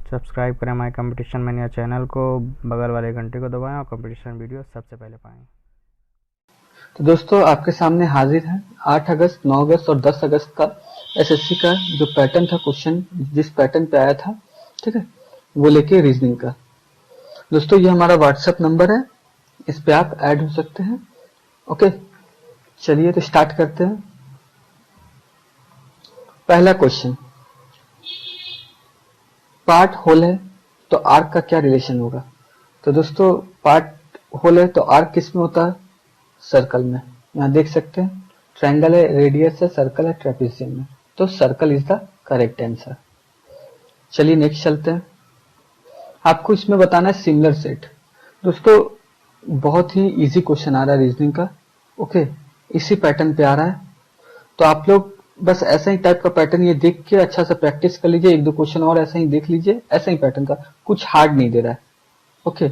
Subscribe करें हमारे competition mania channel को, बगल वाले घंटे को दबाएं और कंपटीशन वीडियो सबसे पहले पाएं। तो दोस्तों आपके सामने हाजिर है 8 अगस्त, 9 अगस्त और 10 अगस्त का एसएससी का जो पैटर्न था, क्वेश्चन जिस पैटर्न पे आया था, ठीक है, वो लेके रीजनिंग का। दोस्तों ये हमारा व्हाट्सएप नंबर है, इस पे आप ऐड हो सकते हैं। ओके, चलिए तो स्टार्ट करते हैं। पहला क्वेश्चन, पार्ट होल है तो आर्क का क्या रिलेशन होगा? तो दोस्तों पार्ट होल है तो आर्क किस में होता है? सर्कल में। यहाँ देख सकते हैं ट्रायंगल है, रेडियस है, सर्कल है, ट्रेपेजियम में, तो circle is the correct answer. चलिए नेक्स्ट चलते हैं। आपको इसमें बताना है सिमिलर सेट। दोस्तों बहुत ही इजी क्वेश्चन आ रहा है रीजनिंग का। ओके, इसी पैटर्न पे आ रहा है, तो आप लोग बस ऐसा ही टाइप का पैटर्न ये देख के अच्छा से प्रैक्टिस कर लीजिए। एक दो क्वेश्चन और ऐसा ही देख लीजिए, ऐसा ही पैटर्न का, कुछ हार्ड नहीं दे रहा है। ओके,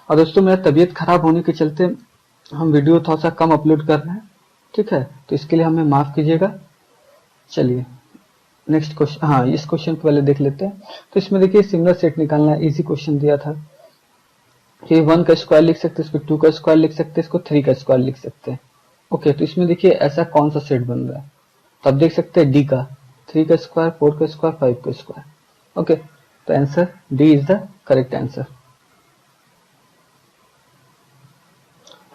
और दोस्तों मेरा तबीयत खराब होने के चलते हम वीडियो थोड़ा सा कम अपलोड कर रहे हैं, ठीक है, तो इसके लिए हमें माफ कीजिएगा। चलिए नेक्स्ट क्वेश्चन, हाँ इस क्वेश्चन को पहले देख लेते हैं। तो इसमें देखिए सिमिलर सेट निकालना है, इजी क्वेश्चन दिया था कि 1 का स्क्वायर लिख सकते हैं, इसको 2 का स्क्वायर लिख सकते हैं, इसको 3 का स्क्वायर लिख सकते हैं। ओके, तो इसमें देखिए ऐसा कौन सा सेट बन रहा है, तो आप देख सकते हैं डी का 3 का स्क्वायर, 4 का स्क्वायर, 5 का स्क्वायर। ओके, तो answer D is the correct answer.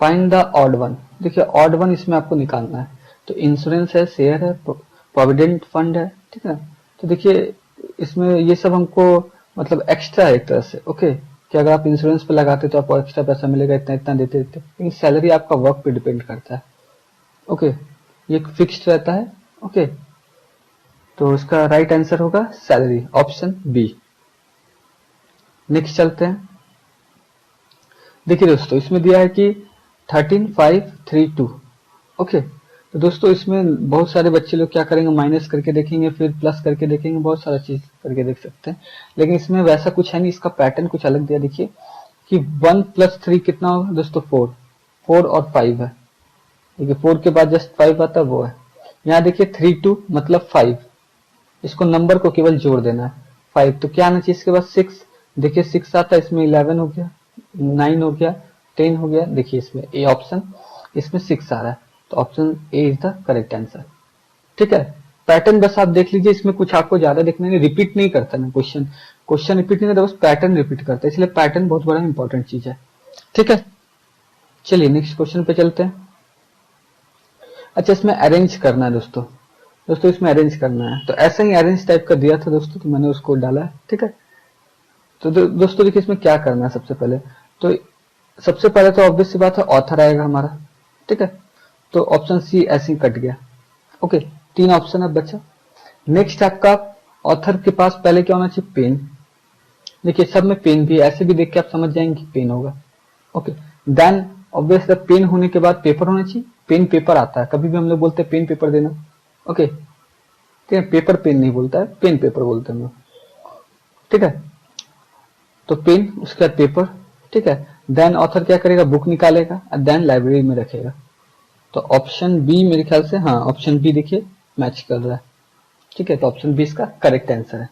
Find the odd one. देखिए ऑड वन इसमें आपको निकालना है, तो इंश्योरेंस है, शेयर है, प्रोविडेंट फंड है, ठीक है। तो देखिए इसमें ये सब हमको मतलब एक्स्ट्रा है एक तरह से। ओके, कि अगर आप इंश्योरेंस पे लगाते तो आपको एक्स्ट्रा पैसा मिलेगा, इतना इतना देते देते, लेकिन सैलरी आपका वर्क पे डिपेंड करता है। ओके, ये फिक्स्ड रहता है। ओके, तो इसका राइट आंसर होगा सैलरी, ऑप्शन बी। नेक्स्ट चलते हैं। देखिए दोस्तों इसमें दिया है कि 13, 5, 3, 2। ओके, तो दोस्तों इसमें बहुत सारे बच्चे लोग क्या करेंगे, माइनस करके देखेंगे, फिर प्लस करके देखेंगे, बहुत सारा चीज करके देख सकते हैं, लेकिन इसमें वैसा कुछ है नहीं। इसका पैटर्न कुछ अलग दिया। देखिए कि 1 + 3 कितना होगा दोस्तों? 4। 4 और 5 है, देखिए 4 के बाद जस्ट 5 आता है, वो है। यहाँ देखिए 3, 2 मतलब 5, इसको नंबर को केवल जोड़ देना है 5, तो क्या आना चाहिए इसके बाद? 6। देखिए 6 आता है, इसमें 11 हो गया, 9 हो गया, 10 हो गया। देखिए इसमें ए ऑप्शन, इसमें 6 आ रहा है, तो option A is the correct answer. ठीक है, पैटर्न बस आप देख लीजिए, इसमें कुछ आपको ज्यादा देखना नहीं, रिपीट नहीं करता ना क्वेश्चन रिपीट नहीं करता, बस पैटर्न रिपीट करता है, इसलिए पैटर्न बहुत बड़ा इंपॉर्टेंट चीज है। ठीक है, चलिए नेक्स्ट क्वेश्चन पे चलते हैं। अच्छा, इसमें अरेंज करना है दोस्तों इसमें अरेंज करना है, तो ऐसा ही अरेंज टाइप का दिया था दोस्तों, तो मैंने उसको डाला है। ठीक है, तो दोस्तों देखिए इसमें क्या करना है। सबसे पहले तो ऑब्वियस सी बात है, ऑथर आएगा हमारा। ठीक है, तो ऑप्शन सी ऐसे ही कट गया। ओके, 3 ऑप्शन अब बचा। नेक्स्ट आपका ऑथर के पास पहले क्या होना चाहिए? पेन। देखिए सब में पेन भी, ऐसे भी देख के आप समझ जाएंगे कि पेन होगा। ओके, देन ऑब्वियस पेन होने के बाद पेपर होना चाहिए। पेन पेपर आता है, कभी भी हम लोग बोलते हैं पेन पेपर देना। ओके, ठीक है, पेपर पेन नहीं बोलता है, पेन पेपर बोलते हैं हम लोग। ठीक है, तो पेन, उसके बाद पेपर। ठीक है, देन ऑथर क्या करेगा? बुक निकालेगा, देन लाइब्रेरी में रखेगा। तो ऑप्शन बी मेरे ख्याल से, हाँ ऑप्शन बी देखिए मैच कर रहा है। ठीक है, तो ऑप्शन बी इसका करेक्ट आंसर है।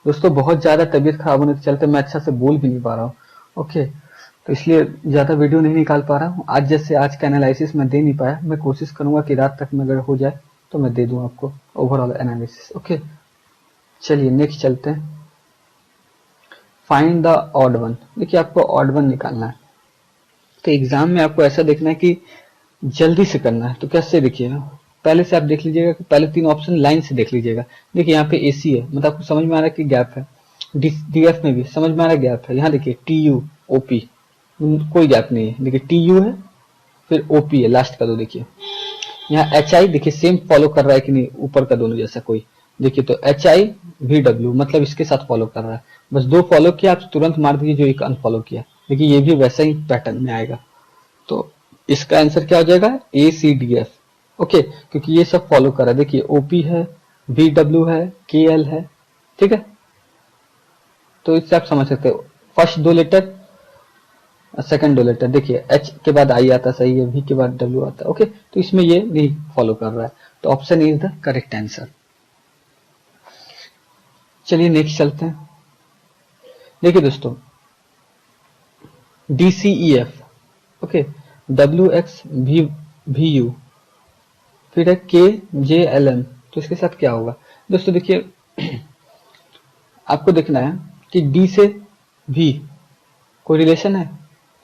दोस्तों बहुत ज्यादा तबीयत खराब होने के चलते मैं अच्छा से बोल भी नहीं पा रहा हूँ। ओके, तो इसलिए ज्यादा वीडियो नहीं निकाल पा रहा हूँ। आज जैसे आज का एनालिसिस मैं दे नहीं पाया, मैं कोशिश करूंगा कि रात तक में अगर हो जाए तो मैं दे दूं आपको ओवरऑल एनालिसिस। ओके, चलिए नेक्स्ट चलते हैं। Find the odd one. देखिए आपको ऑड वन निकालना है, तो एग्जाम में आपको ऐसा देखना है कि जल्दी से करना है। तो कैसे? देखिए पहले से आप देख लीजिएगा कि पहले 3 ऑप्शन लाइन से देख लीजिएगा। देखिए यहाँ पे एसी है, मतलब आपको समझ में आ रहा है कि गैप है। डीएफ में भी समझ में आ रहा है गैप है। यहाँ देखिए टीयू ओपी, कोई गैप नहीं है। देखिए टीयू है, फिर ओपी है, लास्ट का दो। देखिए यहाँ एच आई, देखिए सेम फॉलो कर रहा है कि नहीं, ऊपर का दोनों जैसा कोई। देखिए तो एच आई वी डब्ल्यू, मतलब इसके साथ फॉलो कर रहा है। बस 2 फॉलो किया, आप तुरंत मार दीजिए जो एक अनफॉलो किया। देखिए ये भी वैसा ही पैटर्न में आएगा, तो इसका आंसर क्या हो जाएगा? ए सी डी एफ। ओके, क्योंकि ये सब फॉलो कर रहा है। देखिए ओपी है, वी डब्ल्यू है, के एल है। ठीक है, तो इससे आप समझ सकते हो फर्स्ट 2 लेटर सेकंड दो लेटर, देखिए एच के बाद आई आता है, सही है, वी के बाद डब्ल्यू आता है। ओके, तो इसमें ये नहीं फॉलो कर रहा है, तो option is the correct answer. चलिए नेक्स्ट चलते हैं। देखिए दोस्तों, DCEF, ओके, WXVU, फिर है KJLM, तो इसके साथ क्या होगा दोस्तों? देखिए आपको देखना है कि D से V कोई रिलेशन है,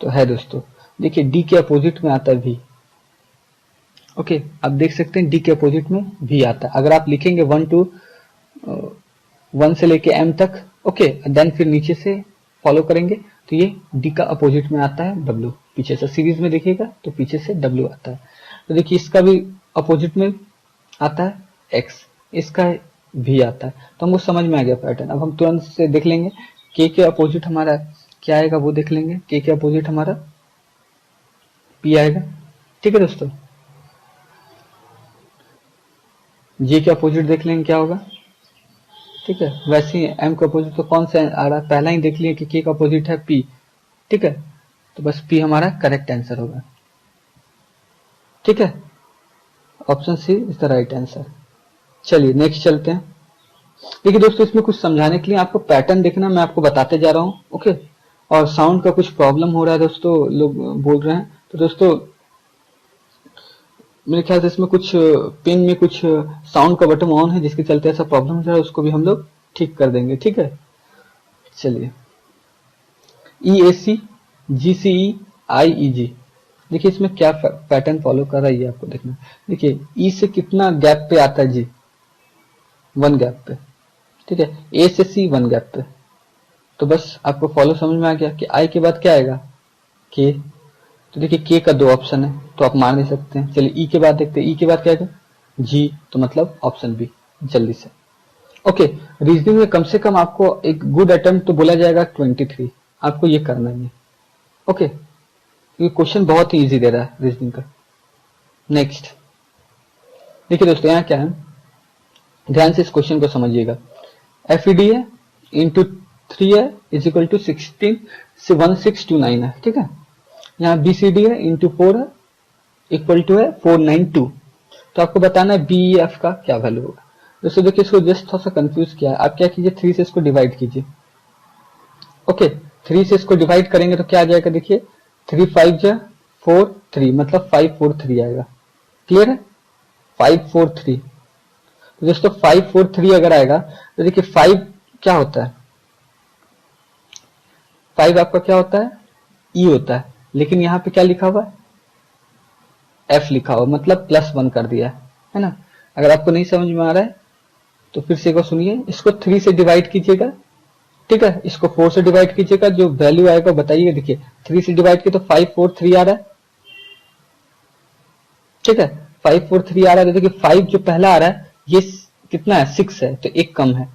तो है दोस्तों। देखिए D के अपोजिट में आता है V, ओके, आप देख सकते हैं D के अपोजिट में V आता है। अगर आप लिखेंगे 1 से लेके M तक, ओके, देन फिर नीचे से फॉलो करेंगे, तो ये D का अपोजिट में आता है W, पीछे से सीरीज में देखिएगा तो पीछे से W आता है। तो देखिए इसका भी अपोजिट में आता है X, इसका V आता है, तो हमको समझ में आ गया पैटर्न। अब हम तुरंत से देख लेंगे K के अपोजिट हमारा क्या आएगा, वो देख लेंगे। K के अपोजिट हमारा P आएगा, ठीक है दोस्तों। J के अपोजिट देख लेंगे क्या होगा, ठीक है। वैसे ही M का अपोजिट तो कौन सा आ रहा है, पहला ही देख लिए कि K का अपोजिट है P, ठीक है, तो बस P हमारा करेक्ट आंसर होगा, ठीक है। Option C is the right answer. चलिए नेक्स्ट चलते हैं। देखिए दोस्तों, इसमें कुछ समझाने के लिए आपको पैटर्न देखना, मैं आपको बताते जा रहा हूँ, ओके। और साउंड का कुछ प्रॉब्लम हो रहा है दोस्तों, लोग बोल रहे हैं, तो दोस्तों मेरे ख्याल से इसमें कुछ पिन में कुछ साउंड का बटन ऑन है, जिसके चलते ऐसा प्रॉब्लम हो रहा है, उसको भी हम लोग ठीक कर देंगे, ठीक है। चलिए EAC, GCE, IEG, देखिए इसमें क्या पैटर्न फॉलो कर रहा है ये आपको देखना। देखिए E से कितना गैप पे आता है G, 1 गैप पे, ठीक है। A से C 1 गैप पे, तो बस आपको फॉलो समझ में आ गया कि I के बाद क्या आएगा, K, तो देखिए K का 2 ऑप्शन है, तो आप मान नहीं सकते हैं। चलिए E के बाद देखते हैं, E के बाद क्या आएगा, G, तो मतलब ऑप्शन बी, जल्दी से। ओके, रीजनिंग में कम से कम आपको एक गुड अटेम्प्ट तो बोला जाएगा 23, आपको ये करना ही है, ओके। ये क्वेश्चन बहुत ही इजी दे रहा है रीजनिंग का। नेक्स्ट देखिए दोस्तों, यहाँ क्या है, ध्यान से इस क्वेश्चन को समझिएगा। FED है इंटू 3 है इज इक्वल टू 16 से 1629 है, ठीक है। यहाँ BCD है इंटू 4 है इक्वल टू है 492, तो आपको बताना है BEF का क्या वैल्यू होगा। दोस्तों देखिए इसको जस्ट थोड़ा सा कंफ्यूज किया है, आप क्या कीजिए 3 से इसको डिवाइड कीजिए, ओके। 3 से इसको डिवाइड करेंगे तो क्या आ जाएगा, देखिए 3 5 जा 4 3, मतलब 543 आएगा, क्लियर है, 543। तो दोस्तों 543 अगर आएगा तो देखिए 5 क्या होता है, 5 आपका क्या होता है, E होता है, लेकिन यहाँ पे क्या लिखा हुआ है, F लिखा हुआ, मतलब +1 कर दिया है ना। अगर आपको नहीं समझ में आ रहा है तो फिर से एक बार सुनिए, इसको 3 से डिवाइड कीजिएगा, ठीक है, इसको 4 से डिवाइड कीजिएगा, जो वैल्यू आएगा बताइएगा। देखिए 3 से डिवाइड किया तो 543 आ रहा है, ठीक है, 543 आ रहा है। तो देखिए 5 जो पहला आ रहा है ये कितना है, 6 है, तो एक कम है।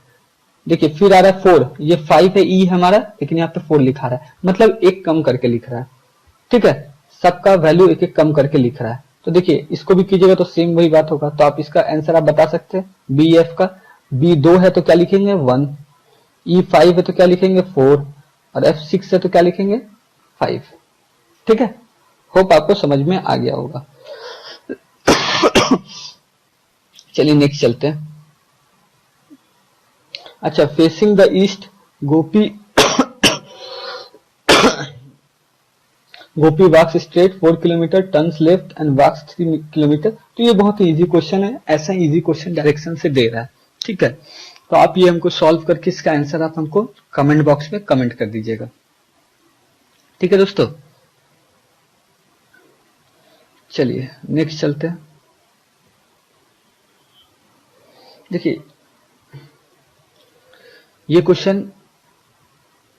देखिए फिर आ रहा है 4, ये 5 है, E है हमारा, लेकिन यहाँ पे 4 लिखा रहा है, मतलब एक कम करके लिख रहा है, ठीक है। सबका वैल्यू एक एक कम करके लिख रहा है। तो देखिए इसको भी कीजिएगा तो सेम वही बात होगा। तो आप इसका आंसर आप बता सकते हैं, BF का B 2 है तो क्या लिखेंगे 1, E 5 है तो क्या लिखेंगे 4, और F 6 है तो क्या लिखेंगे 5, ठीक है। होप आपको समझ में आ गया होगा। चलिए नेक्स्ट चलते हैं। अच्छा, facing the east Gopi Gopi walks straight 4 kilometre, turns left and walks 3 kilometre. तो ये बहुत ही इजी क्वेश्चन है, ऐसा इजी क्वेश्चन डायरेक्शन से दे रहा है, ठीक है। तो आप ये हमको सॉल्व करके इसका आंसर आप हमको कमेंट बॉक्स में कमेंट कर दीजिएगा, ठीक है दोस्तों। चलिए नेक्स्ट चलते हैं। देखिए ये क्वेश्चन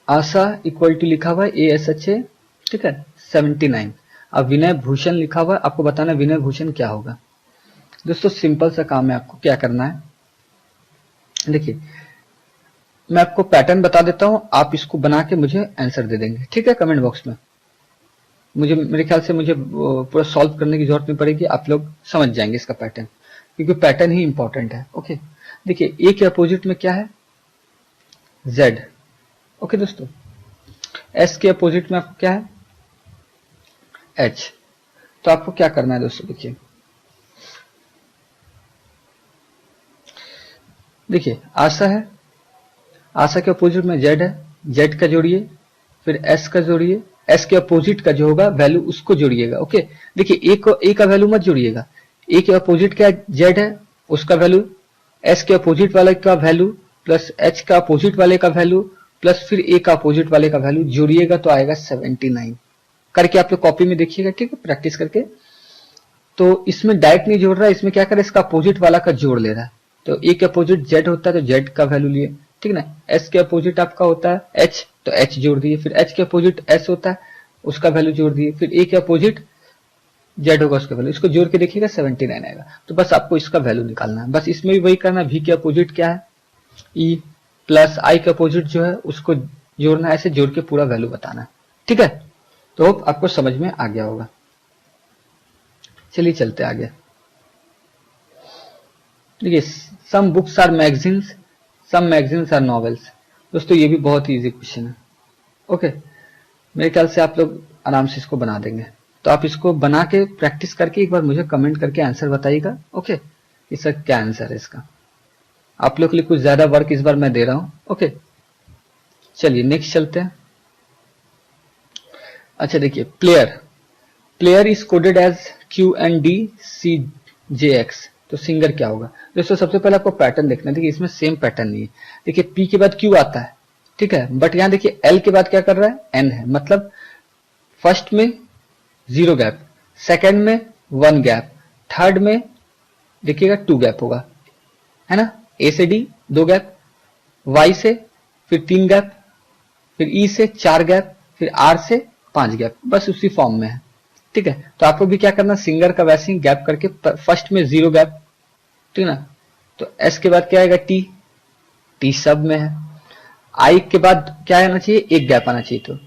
आशा इक्वल टू लिखा हुआ है ASHA, ठीक है, 79। अब विनय भूषण लिखा हुआ है, आपको बताना विनय भूषण क्या होगा। दोस्तों सिंपल सा काम है, आपको क्या करना है, देखिए मैं आपको पैटर्न बता देता हूं, आप इसको बना के मुझे आंसर दे देंगे, ठीक है, कमेंट बॉक्स में। मुझे मेरे ख्याल से मुझे पूरा सॉल्व करने की जरूरत नहीं पड़ेगी, आप लोग समझ जाएंगे इसका पैटर्न, क्योंकि पैटर्न ही इंपॉर्टेंट है, ओके। देखिए ए के अपोजिट में क्या है, Z, ओके दोस्तों। S के अपोजिट में आपको क्या है, एच। तो आपको क्या करना है दोस्तों, देखिए आशा है, आशा के अपोजिट में जेड है, जेड का जोड़िए, फिर एस का जोड़िए, एस के अपोजिट का जो होगा वैल्यू उसको जोड़िएगा। ओके, देखिए ए का वैल्यू मत जोड़िएगा, ए के अपोजिट क्या जेड है उसका वैल्यू, एस के अपोजिट वाले का वैल्यू प्लस एच का अपोजिट वाले का वैल्यू प्लस फिर ए का अपोजिट वाले का वैल्यू जोड़िएगा तो आएगा 79 करके। आप लोग कॉपी में देखिएगा, ठीक है, प्रैक्टिस करके। तो इसमें डायरेक्ट नहीं जोड़ रहा है, इसमें क्या करे, इसका अपोजिट वाला का जोड़ ले रहा है। तो ए के अपोजिट जेड होता है तो जेड का वैल्यू लिए, ठीक ना। एस के अपोजिट आपका होता है एच, तो एच जोड़ दिए, फिर एच के अपोजिट एस होता है उसका वैल्यू जोड़ दिए, फिर ए के अपोजिट जेड होगा उसका वैल्यू, इसको जोड़ के देखिएगा 79 आएगा। तो बस आपको इसका वैल्यू निकालना है, बस इसमें भी वही करना है। वी के अपोजिट क्या है ई, प्लस आई के अपोजिट जो है उसको जोड़ना है, ऐसे जोड़ के पूरा वैल्यू बताना है, ठीक है। तो आपको समझ में आ गया होगा। चलिए चलते आगे। देखिए, some books are magazines, some magazines are novels. दोस्तों ये भी बहुत ही इजी क्वेश्चन है। ओके, मेरे ख्याल से आप लोग आराम से इसको बना देंगे। तो आप इसको बना के प्रैक्टिस करके एक बार मुझे कमेंट करके आंसर बताइएगा। ओके, इसका क्या आंसर है इसका। आप लोग के लिए कुछ ज्यादा वर्क इस बार मैं दे रहा हूं। ओके, चलिए नेक्स्ट चलते हैं। अच्छा देखिए, player is coded as QNDCJX। तो सिंगर क्या होगा दोस्तों, सबसे पहले आपको पैटर्न देखना है। देखिए इसमें सेम पैटर्न नहीं है। देखिए पी के बाद क्यू आता है, ठीक है, बट यहां देखिए एल के बाद क्या कर रहा है, एन है, मतलब फर्स्ट में 0 गैप, सेकंड में 1 गैप, थर्ड में देखिएगा 2 गैप होगा, है ना। ए से डी 2 गैप, वाई से फिर 3 गैप, फिर ई से 4 गैप, फिर आर से 5 गैप, बस उसी फॉर्म में है, ठीक है। तो आपको भी क्या करना, सिंगर का वैसे ही गैप करके फर्स्ट में 0 गैप, ठीक है ना। तो एस के बाद क्या आएगा, टी सब में है। आई के बाद क्या आना चाहिए, 1 गैप आना चाहिए।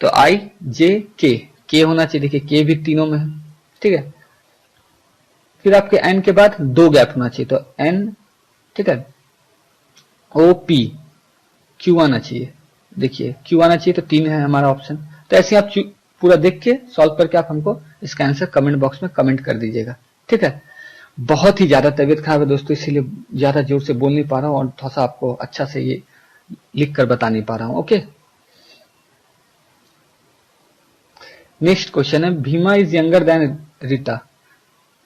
तो आई जे के होना चाहिए। देखिए के भी तीनों में है, ठीक है। फिर आपके एन के बाद 2 गैप होना चाहिए, तो एन, ठीक है। ओ पी क्यू आना चाहिए, देखिए क्यू आना चाहिए, तो 3 है हमारा ऑप्शन। तो ऐसे आप पूरा देख के सॉल्व करके आप हमको इसका आंसर कमेंट बॉक्स में कमेंट कर दीजिएगा, ठीक है। बहुत ही ज्यादा तबीयत खराब है दोस्तों, इसीलिए ज्यादा जोर से बोल नहीं पा रहा हूं और थोड़ा सा आपको अच्छा से ये लिख कर बता नहीं पा रहा हूं। ओके, नेक्स्ट क्वेश्चन है, Bhima is younger than Rita,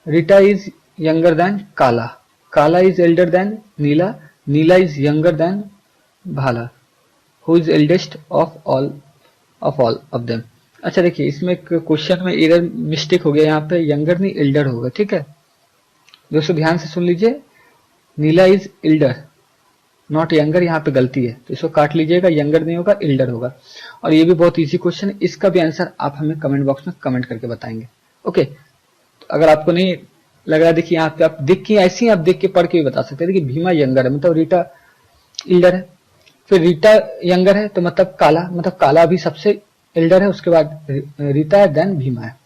Rita is younger than Kala, Kala is elder than Neela, Neela is younger than Bhala, who is eldest of all of them. अच्छा देखिए, इसमें क्वेश्चन में एरर मिस्टेक हो गया, यहाँ पे यंगर नहीं एल्डर होगा, ठीक है दोस्तों, ध्यान से सुन लीजिए। नीला इज एल्डर नॉट यंगर, यहाँ पे गलती है, तो इसको काट लीजिएगा, यंगर नहीं होगा एल्डर होगा। और ये भी बहुत इजी क्वेश्चन है, इसका भी आंसर आप हमें कमेंट बॉक्स में कमेंट करके बताएंगे। ओके, तो अगर आपको नहीं लग रहा, देखिए यहाँ पे आप देख के, ऐसे ही आप देख के पढ़ के भी बता सकते हैं। देखिए भीमा यंगर है, मतलब रीटा एल्डर है, फिर रीटा यंगर है, तो मतलब काला अभी सबसे एल्डर है, उसके बाद रीता है, देन भीमा है।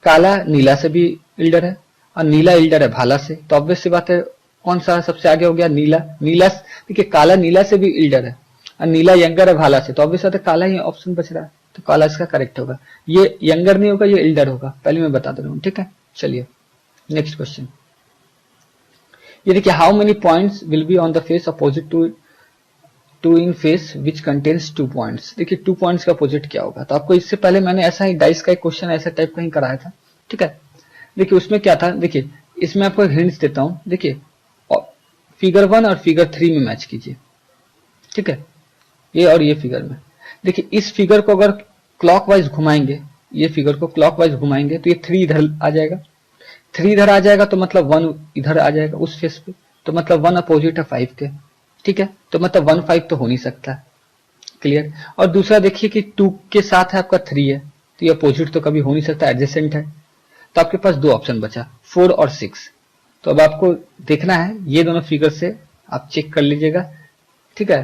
काला नीला से भी एल्डर है और नीला एल्डर है भाला से, तो ऑब्वियस सी बात है कौन सा सबसे आगे हो गया, नीला। देखिए काला नीला से भी एल्डर है और नीला यंगर है भाला से, तो ऑब्वियस बात है काला ही ऑप्शन बच रहा है, तो काला इसका करेक्ट होगा। ये यंगर नहीं होगा, ये एल्डर होगा, पहले मैं बता दे रहा हूँ, ठीक है। चलिए नेक्स्ट क्वेश्चन, ये देखिए, how many points will be on the face opposite to in face which contains 2 points. देखिए 2 पॉइंट्स का अपोजिट क्या होगा, तो आपको इससे पहले मैंने ऐसा ही डाइस का एक क्वेश्चन ऐसा टाइप का ही कराया था, ठीक है। देखिए उसमें क्या था, देखिए इसमें आपको हिंट्स देता हूं। देखिए फिगर 1 और फिगर 3 में मैच कीजिए, ठीक है, ये और ये फिगर में। देखिए इस फिगर को अगर क्लॉकवाइज घुमाएंगे, ये फिगर को क्लॉकवाइज घुमाएंगे तो ये 3 इधर आ जाएगा, 3 इधर आ जाएगा, तो मतलब 1 इधर आ जाएगा उस फेस पे, तो मतलब 1 अपोजिट है 5 के, ठीक है। तो मतलब 1 5 तो हो नहीं सकता, क्लियर। और दूसरा देखिए कि 2 के साथ है आपका 3 है, तो ये अपोजिट तो कभी हो नहीं सकता, एडजेसेंट है। तो आपके पास 2 ऑप्शन बचा, 4 और 6। तो अब आपको देखना है ये दोनों फिगर से आप चेक कर लीजिएगा, ठीक है,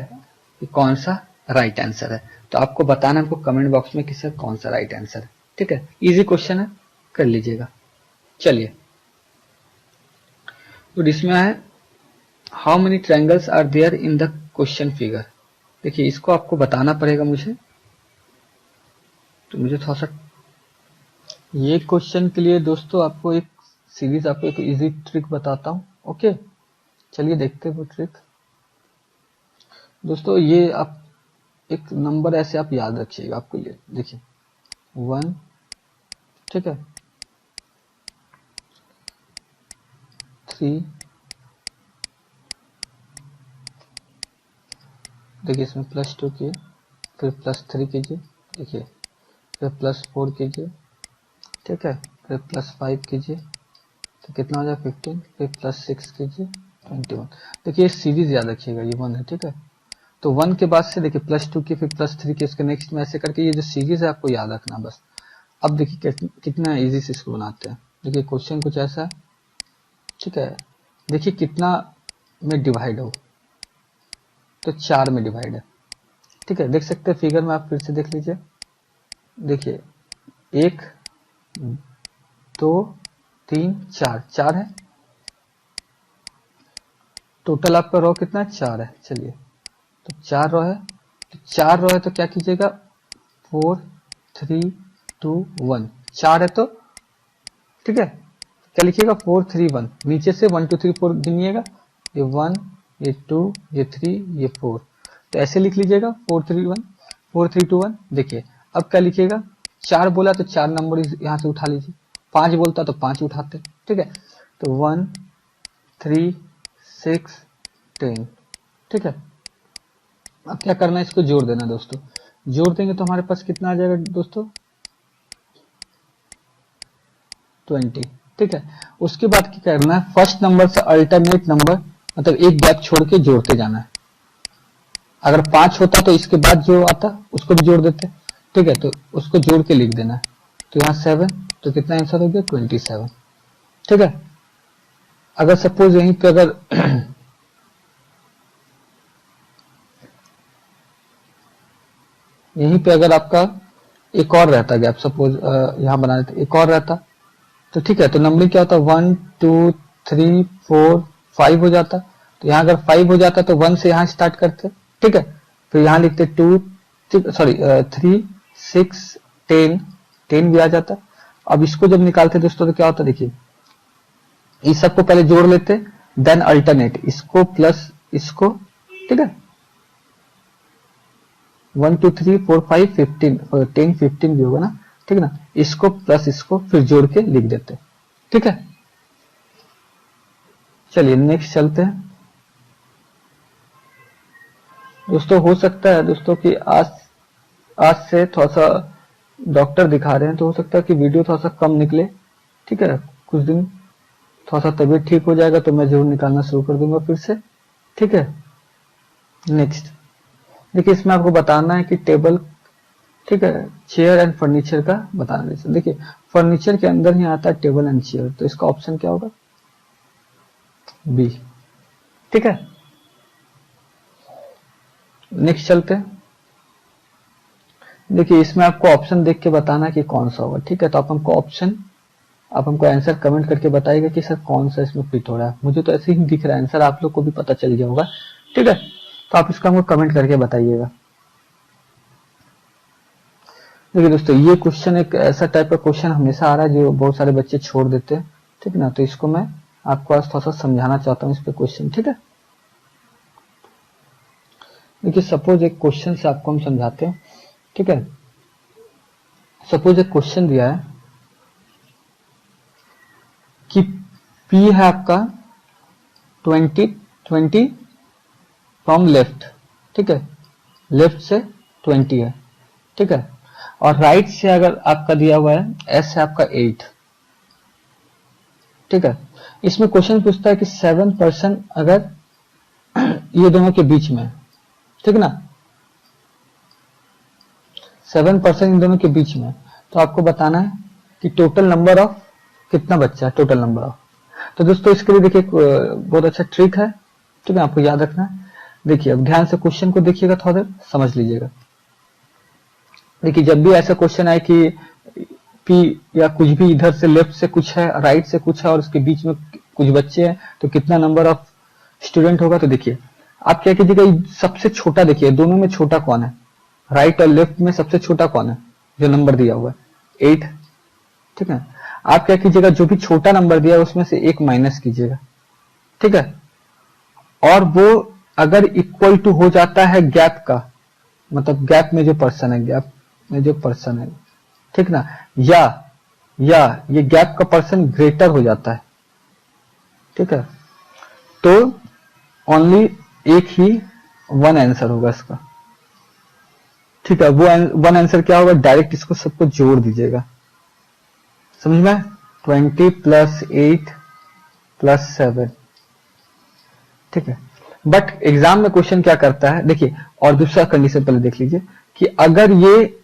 कि कौन सा राइट आंसर है। तो आपको बताना है हमको कमेंट बॉक्स में कि सर कौन सा राइट आंसर है, ठीक है। इजी क्वेश्चन है, कर लीजिएगा। चलिए, तो इसमें है how many triangles are there in the question figure. देखिए इसको आपको बताना पड़ेगा मुझे, तो मुझे थोड़ा सा ये क्वेश्चन के लिए दोस्तों आपको एक सीरीज, आपको एक इजी ट्रिक बताता हूँ। ओके, चलिए देखते हैं वो ट्रिक। दोस्तों ये आप एक नंबर ऐसे आप याद रखिएगा, आपको ये देखिए 1, ठीक है, 3, देखिए इसमें +2 किए, फिर +3 कीजिए, देखिए फिर +4 कीजिए, ठीक है, फिर +5 कीजिए तो कितना हो जाए 15, फिर +6 कीजिए 21। देखिए ये सीरीज याद रखिएगा, ये 1 है, ठीक है। तो 1 के बाद से देखिए +2 की, फिर +3 की, उसके नेक्स्ट में ऐसे करके ये जो सीरीज है आपको याद रखना बस। अब देखिए कितना इजी से इसको बनाते हैं। देखिए क्वेश्चन कुछ ऐसा है, ठीक है। देखिए कितना में डिवाइड हो, तो 4 में डिवाइड है, ठीक है। देख सकते हैं फिगर में, आप फिर से देख लीजिए। देखिए 1, 2, 3, 4 है टोटल। आपका रो कितना है? 4 है। चलिए तो 4 रो है, तो 4 रो है तो क्या कीजिएगा 4, 3, 2, 1, 4 है तो ठीक है, क्या लिखिएगा 4, 3, 1, नीचे से 1, 2, 3, 4 गिनिएगा, ये 1, ये 2, ये 3, ये 4, तो ऐसे लिख लीजिएगा 4, 3, 1, 4, 3, 2, 1। देखिए अब क्या लिखिएगा, 4 बोला तो 4 नंबर यहां से उठा लीजिए, 5 बोलता तो 5 उठाते, ठीक है। तो 1, 3, 6, 10, ठीक है। अब क्या करना है, इसको जोड़ देना दोस्तों। जोड़ देंगे तो हमारे पास कितना आ जाएगा दोस्तों 20, ठीक है। उसके बाद क्या करना है, फर्स्ट नंबर से अल्टरनेट नंबर, मतलब एक गैप छोड़ के जोड़ते जाना है। अगर 5 होता तो इसके बाद जो आता उसको भी जोड़ देते, ठीक है। तो उसको जोड़ के लिख देना है। तो यहाँ 7, तो कितना आंसर हो गया 27, ठीक है। अगर सपोज यहीं पे अगर यहीं पे अगर आपका एक और रहता गैप, सपोज यहाँ बना देते एक और रहता, तो ठीक है। तो नंबरिंग क्या होता, 1, 2, 3, 4, 5 हो जाता। तो यहाँ अगर 5 हो जाता तो 1 से यहाँ स्टार्ट करते, ठीक है। फिर यहाँ लिखते 2, 3, 6, 10 भी आ जाता। अब इसको जब निकालते दोस्तों तो क्या होता, देखिए इस सबको पहले जोड़ लेते, देन अल्टरनेट, इसको प्लस इसको, ठीक है। 1, 2, 3, 4, 5, 15, 10, 15 भी होगा ना, ठीक है ना। इसको प्लस इसको फिर जोड़ के लिख देते, ठीक है। चलिए नेक्स्ट चलते हैं दोस्तों। हो सकता है दोस्तों कि आज से थोड़ा सा डॉक्टर दिखा रहे हैं, तो हो सकता है कि वीडियो थोड़ा सा कम निकले, ठीक है। कुछ दिन थोड़ा सा तबीयत ठीक हो जाएगा तो मैं जरूर निकालना शुरू कर दूंगा फिर से, ठीक है। नेक्स्ट देखिए इसमें आपको बताना है कि टेबल, ठीक है, चेयर एंड फर्नीचर का बताना है। देखिए फर्नीचर के अंदर ही आता है टेबल एंड चेयर, तो इसका ऑप्शन क्या होगा बी, ठीक है। नेक्स्ट चलते हैं। देखिए इसमें आपको ऑप्शन देख के बताना है कि कौन सा होगा, ठीक है। तो आप हमको आंसर कमेंट करके बताइएगा कि सर कौन सा इसमें फिट हो रहा है। मुझे तो ऐसे ही दिख रहा है आंसर, आप लोग को भी पता चल गया होगा, ठीक है। तो आप इसका हमको कमेंट करके बताइएगा। देखिए दोस्तों ये क्वेश्चन एक ऐसा टाइप का क्वेश्चन हमेशा आ रहा है जो बहुत सारे बच्चे छोड़ देते हैं, ठीक है ना। तो इसको मैं आपको आज थोड़ा सा समझाना चाहता हूँ इस पे क्वेश्चन, ठीक है। देखिए सपोज एक क्वेश्चन से आपको हम समझाते हैं, ठीक है। सपोज एक क्वेश्चन दिया है कि P है आपका 20 फ्रॉम लेफ्ट, ठीक है, लेफ्ट से 20 है, ठीक है। और राइट से अगर आपका दिया हुआ है S है आपका 8, ठीक है। इसमें क्वेश्चन पूछता है कि 7% अगर ये दोनों के बीच में, ठीक ना, 7% इन दोनों के बीच में, तो आपको बताना है कि टोटल नंबर ऑफ कितना बच्चा है, टोटल नंबर ऑफ। तो दोस्तों इसके लिए देखिए बहुत अच्छा ट्रिक है, ठीक है, आपको याद रखना है। देखिए अब ध्यान से क्वेश्चन को देखिएगा, थोड़ा देर समझ लीजिएगा। देखिए जब भी ऐसा क्वेश्चन आए कि P या कुछ भी इधर से लेफ्ट से कुछ है, राइट से कुछ है और उसके बीच में कुछ बच्चे हैं, तो कितना नंबर ऑफ स्टूडेंट होगा। तो देखिए आप क्या कीजिएगा, सबसे छोटा देखिए दोनों में छोटा कौन है, राइट और लेफ्ट में सबसे छोटा कौन है जो नंबर दिया हुआ है 8, ठीक ठीक है। आप क्या कीजिएगा, जो भी छोटा नंबर दिया है उसमें से एक माइनस कीजिएगा, ठीक है। और वो अगर इक्वल टू हो जाता है गैप का, मतलब गैप में जो पर्सन है, गैप में जो पर्सन है, ठीक ना, या ये गैप का पर्सन ग्रेटर हो जाता है, ठीक है, तो ओनली एक ही वन आंसर होगा इसका, ठीक है। वो वन आंसर क्या होगा, डायरेक्ट इसको सबको जोड़ दीजिएगा, समझ में, 20 + 8 + 7, ठीक है। बट एग्जाम में क्वेश्चन क्या करता है, देखिए, और दूसरा कंडीशन पहले देख लीजिए कि अगर ये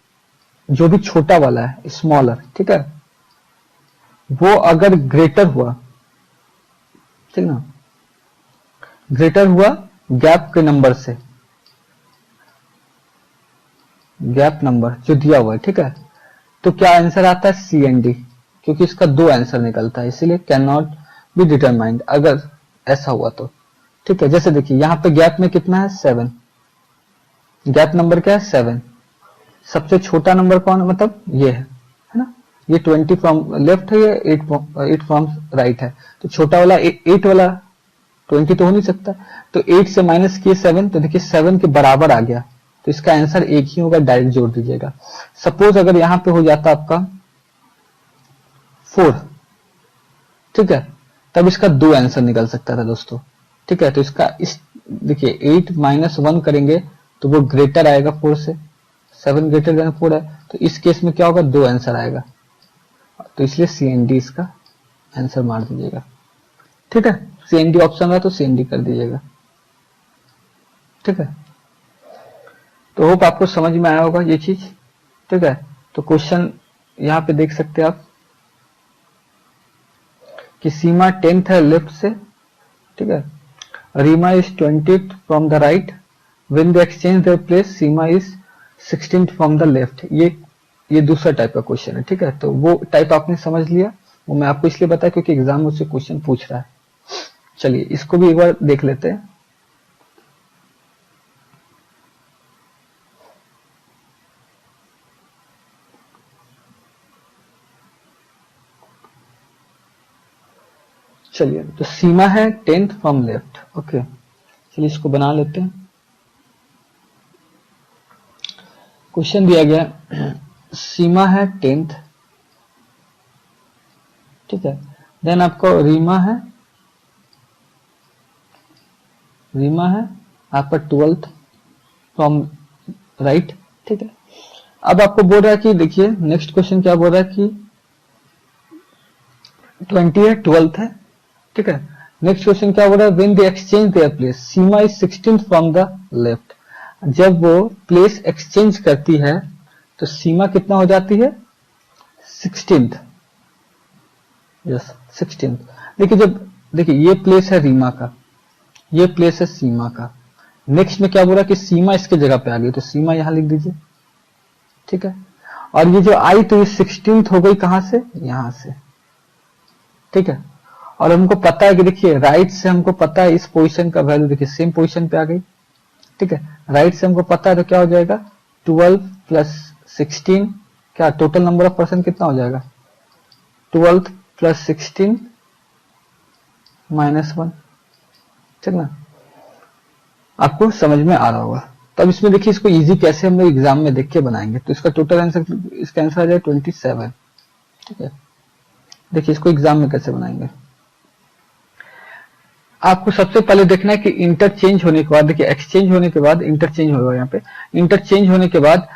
जो भी छोटा वाला है, स्मॉलर, ठीक है, वो अगर ग्रेटर हुआ, ठीक ना, ग्रेटर हुआ गैप के नंबर से, गैप नंबर जो दिया हुआ है, ठीक है, तो क्या आंसर आता है, सी एंड डी, क्योंकि इसका दो आंसर निकलता है, इसीलिए कैन नॉट बी डिटरमाइंड अगर ऐसा हुआ तो, ठीक है। जैसे देखिए यहाँ पे गैप में कितना है, 7, गैप नंबर क्या है, 7, सबसे छोटा नंबर कौन, मतलब ये है ना, ये 20 फ्रॉम लेफ्ट है, ये 8 फ्रॉम राइट है, तो छोटा वाला 8 वाला 20 तो हो नहीं सकता, तो 8 से माइनस किए 7, तो देखिए 7 के बराबर आ गया, तो इसका आंसर एक ही होगा, डायरेक्ट जोड़ दीजिएगा। सपोज अगर यहां पे हो जाता आपका 4, ठीक है, तब इसका दो आंसर निकल सकता था दोस्तों, ठीक है। तो इसका इस देखिए 8 - 1 करेंगे तो वो ग्रेटर आएगा 4 से, 7 ग्रेटर देन 4 है, तो इस केस में क्या होगा, दो आंसर आएगा, तो इसलिए सी एन डी इसका आंसर मार दीजिएगा, ठीक है। सी एन डी ऑप्शन है तो सी एन डी कर दीजिएगा, ठीक है। तो होप आपको समझ में आया होगा ये चीज, ठीक है। तो क्वेश्चन यहां पे देख सकते हैं आप कि सीमा 10th है लेफ्ट से, ठीक है, Reema is 20th from the right, when they exchange their place Seema is 16th from the left. ये दूसरा टाइप का क्वेश्चन है, ठीक है। तो वो टाइप आपने समझ लिया, वो मैं आपको इसलिए बताया क्योंकि एग्जाम में उससे क्वेश्चन पूछ रहा है। चलिए इसको भी एक बार देख लेते हैं। चलिए, तो सीमा है 10th फ्रॉम लेफ्ट, ओके। चलिए इसको बना लेते हैं। क्वेश्चन दिया गया, सीमा है 10th, ठीक है, देन आपको रीमा है आपका 12th फ्रॉम राइट, ठीक है। अब आपको बोल रहा है कि देखिए नेक्स्ट क्वेश्चन क्या बोल रहा है कि 20 है, 12th है, ठीक है। नेक्स्ट क्वेश्चन क्या बोल रहा है, when they exchange their place Seema is 16th from the left. जब वो प्लेस एक्सचेंज करती है तो सीमा कितना हो जाती है, 16th, यस 16th। देखिए जब देखिए ये प्लेस है रीमा का, ये प्लेस है सीमा का, नेक्स्ट में क्या बोल रहा है कि सीमा इसके जगह पे आ गई, तो सीमा यहां लिख दीजिए, ठीक है। और ये जो आई तो ये 16th हो गई कहां से, यहां से, ठीक है। और हमको पता है कि देखिए राइट से हमको पता है इस पोजीशन का वैल्यू, देखिए सेम पोजीशन पे आ गई, ठीक है। राइट से हमको पता है तो क्या हो जाएगा, 12 + 16, क्या टोटल नंबर ऑफ पर्सन कितना हो जाएगा, 12 + 16 - 1, ठीक ना। आपको समझ में आ रहा होगा। तो अब इसमें देखिए इसको इजी कैसे हम लोग एग्जाम में देख के बनाएंगे, तो इसका टोटल आंसर, इसका आंसर आ जाए 27, ठीक है। देखिए इसको एग्जाम में कैसे बनाएंगे, आपको सबसे पहले देखना है कि इंटरचेंज होने के बाद, देखिए एक्सचेंज होने के बाद इंटरचेंज होगा, यहाँ पे इंटरचेंज होने के बाद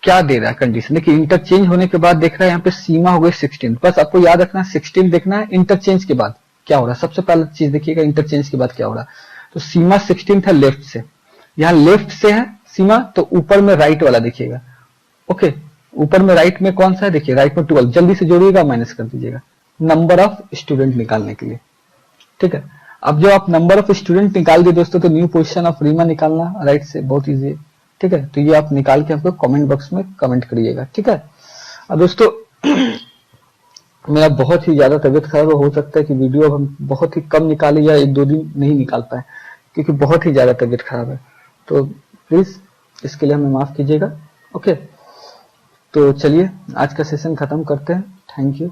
क्या दे रहा है कंडीशन, देखिए इंटरचेंज होने के बाद देख रहा है यहाँ पे सीमा हो गई 16, बस आपको याद रखना है 16 देखना है, इंटरचेंज के बाद क्या हो रहा है, सबसे पहला चीज देखिएगा इंटरचेंज के बाद क्या हो रहा है। तो सीमा 16 है लेफ्ट से, यहाँ लेफ्ट से है सीमा, तो ऊपर में राइट वाला देखिएगा, ओके। ऊपर में राइट में कौन सा है, देखिए राइट में 12, जल्दी से जोड़िएगा, माइनस कर दीजिएगा नंबर ऑफ स्टूडेंट निकालने के लिए, ठीक है। अब जो आप नंबर ऑफ स्टूडेंट निकाल दिए दोस्तों, तो न्यू पोजीशन ऑफ रीमा निकालना राइट से बहुत इजी है, ठीक है। तो ये आप निकाल के आपको कमेंट बॉक्स में कमेंट करिएगा, ठीक है। अब दोस्तों मेरा बहुत ही ज्यादा तबीयत खराब हो सकता है कि वीडियो अब हम बहुत ही कम निकाले या 1-2 दिन नहीं निकाल पाए, क्योंकि बहुत ही ज्यादा तबीयत खराब है, तो प्लीज इसके लिए हमें माफ कीजिएगा, ओके। तो चलिए आज का सेशन खत्म करते हैं। Thank you.